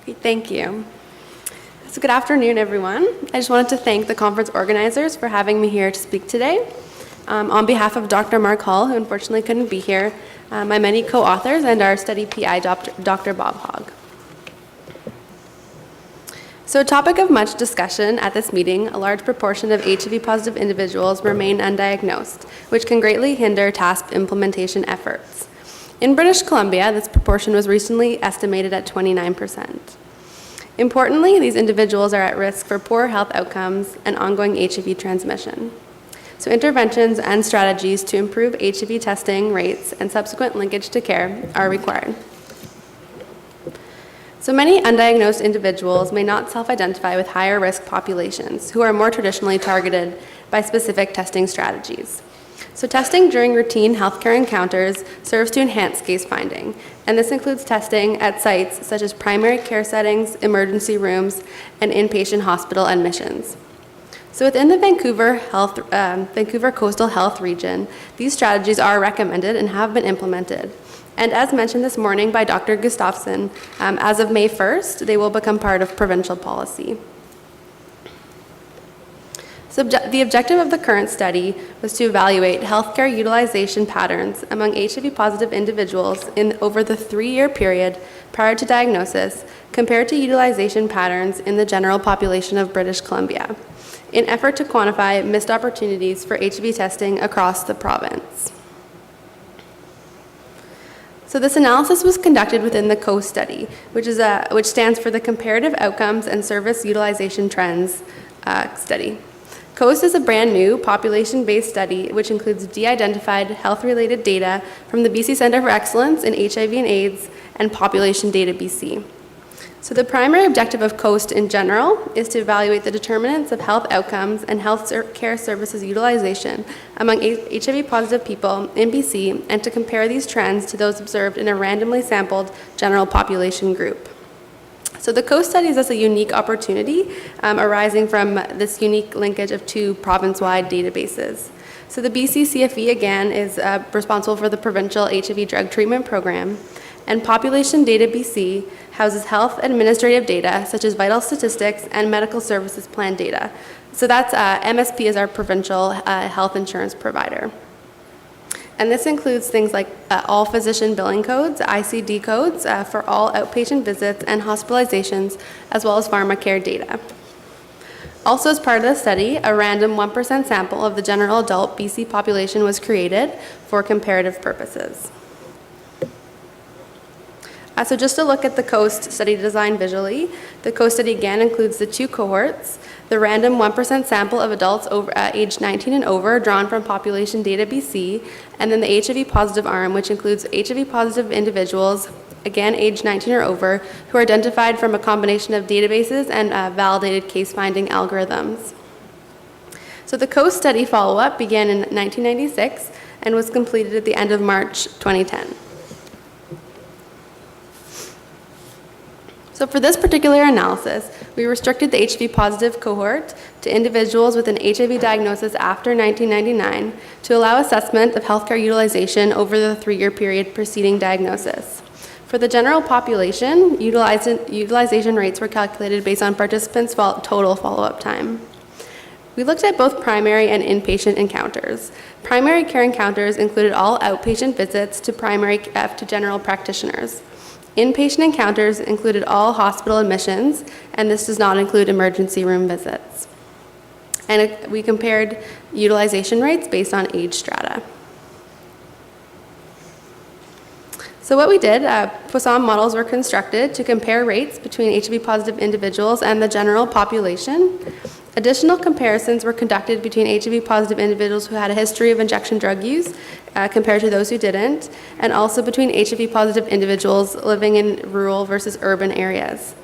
Great, thank you. So good afternoon, everyone. I just wanted to thank the conference organizers for having me here to speak today. On behalf of Dr. Mark Hall, who unfortunately couldn't be here, my many co-authors, and our study PI, Dr. Bob Hogg. So a topic of much discussion at this meeting, a large proportion of HIV-positive individuals remain undiagnosed, which can greatly hinder TASP implementation efforts. In British Columbia, this proportion was recently estimated at 29%. Importantly, these individuals are at risk for poor health outcomes and ongoing HIV transmission. So interventions and strategies to improve HIV testing rates and subsequent linkage to care are required. So many undiagnosed individuals may not self-identify with higher risk populations who are more traditionally targeted by specific testing strategies. So testing during routine healthcare encounters serves to enhance case finding, and this includes testing at sites such as primary care settings, emergency rooms, and inpatient hospital admissions. So within the Vancouver Coastal Health region, these strategies are recommended and have been implemented. And as mentioned this morning by Dr. Gustafsson, as of May 1st, they will become part of provincial policy. So the objective of the current study was to evaluate healthcare utilization patterns among HIV-positive individuals over the 3-year period prior to diagnosis compared to utilization patterns in the general population of British Columbia, in effort to quantify missed opportunities for HIV testing across the province. So this analysis was conducted within the COAST study, which stands for the Comparative Outcomes and Service Utilization Trends study. COAST is a brand new population-based study which includes de-identified health-related data from the BC Centre for Excellence in HIV and AIDS and Population Data BC. So the primary objective of COAST in general is to evaluate the determinants of health outcomes and health care services utilization among HIV-positive people in BC and to compare these trends to those observed in a randomly sampled general population group. So the COAST study is a unique opportunity arising from this unique linkage of 2 province-wide databases. So the BC CFE, again, is responsible for the provincial HIV drug treatment program, and Population Data BC houses health administrative data, such as vital statistics and medical services plan data. So that's MSP is our provincial health insurance provider. And this includes things like all physician billing codes, ICD codes for all outpatient visits and hospitalizations, as well as pharmacare data. Also, as part of the study, a random 1% sample of the general adult BC population was created for comparative purposes. So just to look at the COAST study design visually, the COAST study again includes the 2 cohorts, the random 1% sample of adults aged 19 and over drawn from Population Data BC, and then the HIV-positive arm, which includes HIV-positive individuals, again aged 19 or over, who are identified from a combination of databases and validated case-finding algorithms. So the COAST study follow-up began in 1996 and was completed at the end of March 2010. So for this particular analysis, we restricted the HIV-positive cohort to individuals with an HIV diagnosis after 1999 to allow assessment of healthcare utilization over the 3-year period preceding diagnosis. For the general population, utilization rates were calculated based on participants' total follow-up time. We looked at both primary and inpatient encounters. Primary care encounters included all outpatient visits to general practitioners. Inpatient encounters included all hospital admissions, and this does not include emergency room visits. And we compared utilization rates based on age strata. So what we did, Poisson models were constructed to compare rates between HIV-positive individuals and the general population. Additional comparisons were conducted between HIV-positive individuals who had a history of injection drug use compared to those who didn't, and also between HIV-positive individuals living in rural versus urban areas.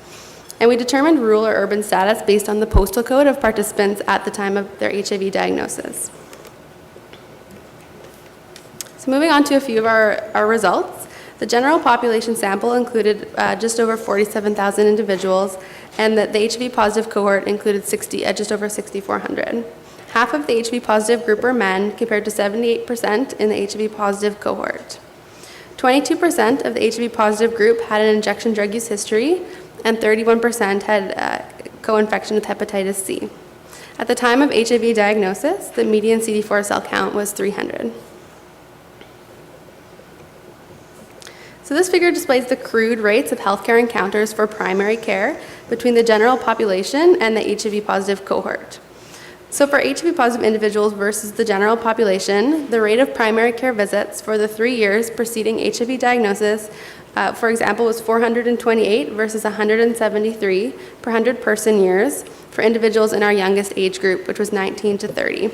And we determined rural or urban status based on the postal code of participants at the time of their HIV diagnosis. So moving on to a few of our results. The general population sample included just over 47,000 individuals, and the HIV-positive cohort included just over 6,400. Half of the HIV-positive group were men, compared to 78% in the HIV-positive cohort. 22% of the HIV-positive group had an injection drug use history, and 31% had co-infection with hepatitis C. At the time of HIV diagnosis, the median CD4 cell count was 300. So this figure displays the crude rates of healthcare encounters for primary care between the general population and the HIV positive cohort. So for HIV positive individuals versus the general population, the rate of primary care visits for the 3 years preceding HIV diagnosis, for example, was 428 versus 173 per 100 person years for individuals in our youngest age group, which was 19 to 30.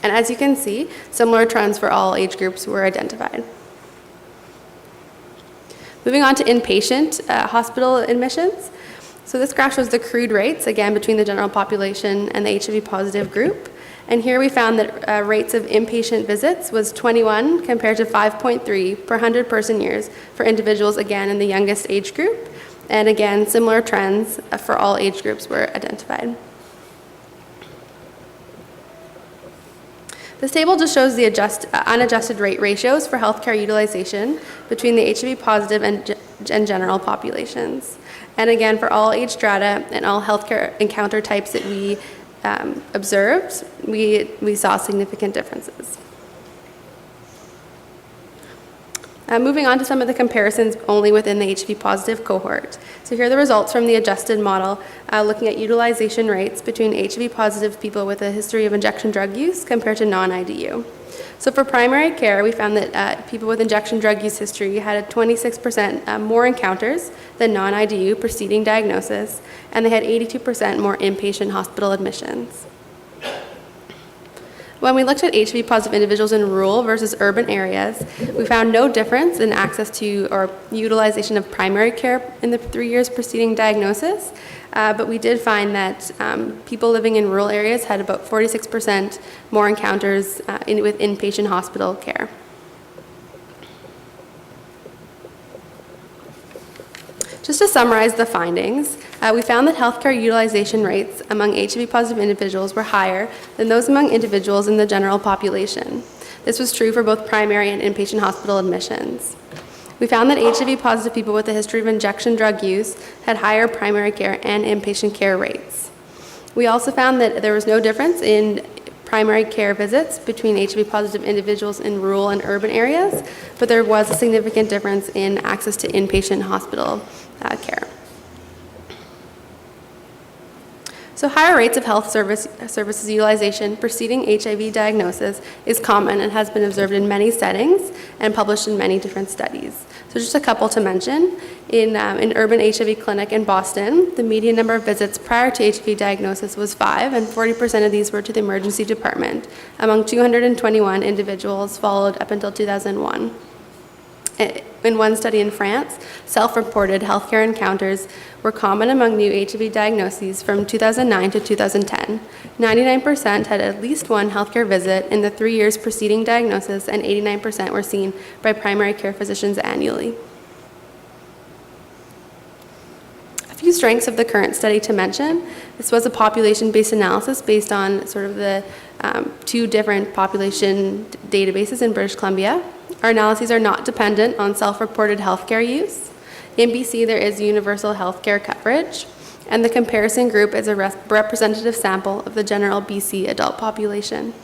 And as you can see, similar trends for all age groups were identified. Moving on to inpatient hospital admissions. So this graph shows the crude rates, again, between the general population and the HIV positive group. And here we found that rates of inpatient visits was 21 compared to 5.3 per 100 person years for individuals, again, in the youngest age group. And again, similar trends for all age groups were identified. This table just shows the unadjusted rate ratios for healthcare utilization between the HIV positive and general populations. And again, for all age strata and all healthcare encounter types that we observed, we saw significant differences. Moving on to some of the comparisons only within the HIV positive cohort. So here are the results from the adjusted model looking at utilization rates between HIV positive people with a history of injection drug use compared to non-IDU. So for primary care, we found that people with injection drug use history had a 26% more encounters than non-IDU preceding diagnosis, and they had 82% more inpatient hospital admissions. When we looked at HIV positive individuals in rural versus urban areas, we found no difference in access to or utilization of primary care in the 3 years preceding diagnosis, but we did find that people living in rural areas had about 46% more encounters with inpatient hospital care. Just to summarize the findings, we found that healthcare utilization rates among HIV positive individuals were higher than those among individuals in the general population. This was true for both primary and inpatient hospital admissions. We found that HIV positive people with a history of injection drug use had higher primary care and inpatient care rates. We also found that there was no difference in primary care visits between HIV positive individuals in rural and urban areas, but there was a significant difference in access to inpatient hospital care. So higher rates of health services utilization preceding HIV diagnosis is common and has been observed in many settings and published in many different studies. So just a couple to mention. In an urban HIV clinic in Boston, the median number of visits prior to HIV diagnosis was 5, and 40% of these were to the emergency department, among 221 individuals followed up until 2001. In one study in France, self-reported healthcare encounters were common among new HIV diagnoses from 2009 to 2010. 99% had at least one healthcare visit in the 3 years preceding diagnosis, and 89% were seen by primary care physicians annually. A few strengths of the current study to mention. This was a population-based analysis based on sort of the 2 different population databases in British Columbia. Our analyses are not dependent on self-reported healthcare use. In BC, there is universal healthcare coverage, and the comparison group is a representative sample of the general BC adult population.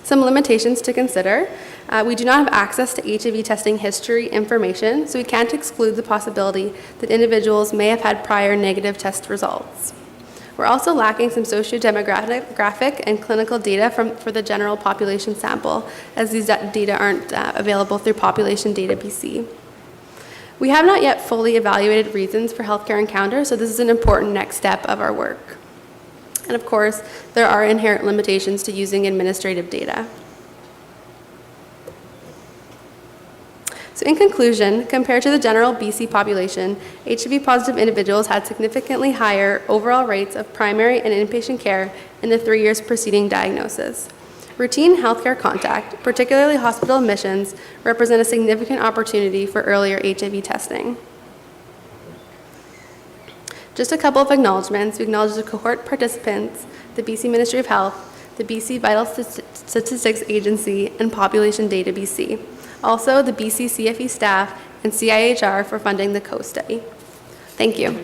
Some limitations to consider. We do not have access to HIV testing history information, so we can't exclude the possibility that individuals may have had prior negative test results. We're also lacking some socio-demographic and clinical data for the general population sample, as these data aren't available through Population Data BC. We have not yet fully evaluated reasons for healthcare encounters, so this is an important next step of our work. And of course, there are inherent limitations to using administrative data. So in conclusion, compared to the general BC population, HIV positive individuals had significantly higher overall rates of primary and inpatient care in the 3 years preceding diagnosis. Routine healthcare contact, particularly hospital admissions, represent a significant opportunity for earlier HIV testing. Just a couple of acknowledgements. We acknowledge the cohort participants, the BC Ministry of Health, the BC Vital Statistics Agency, and Population Data BC. Also, the BC CFE staff and CIHR for funding the COAST study. Thank you.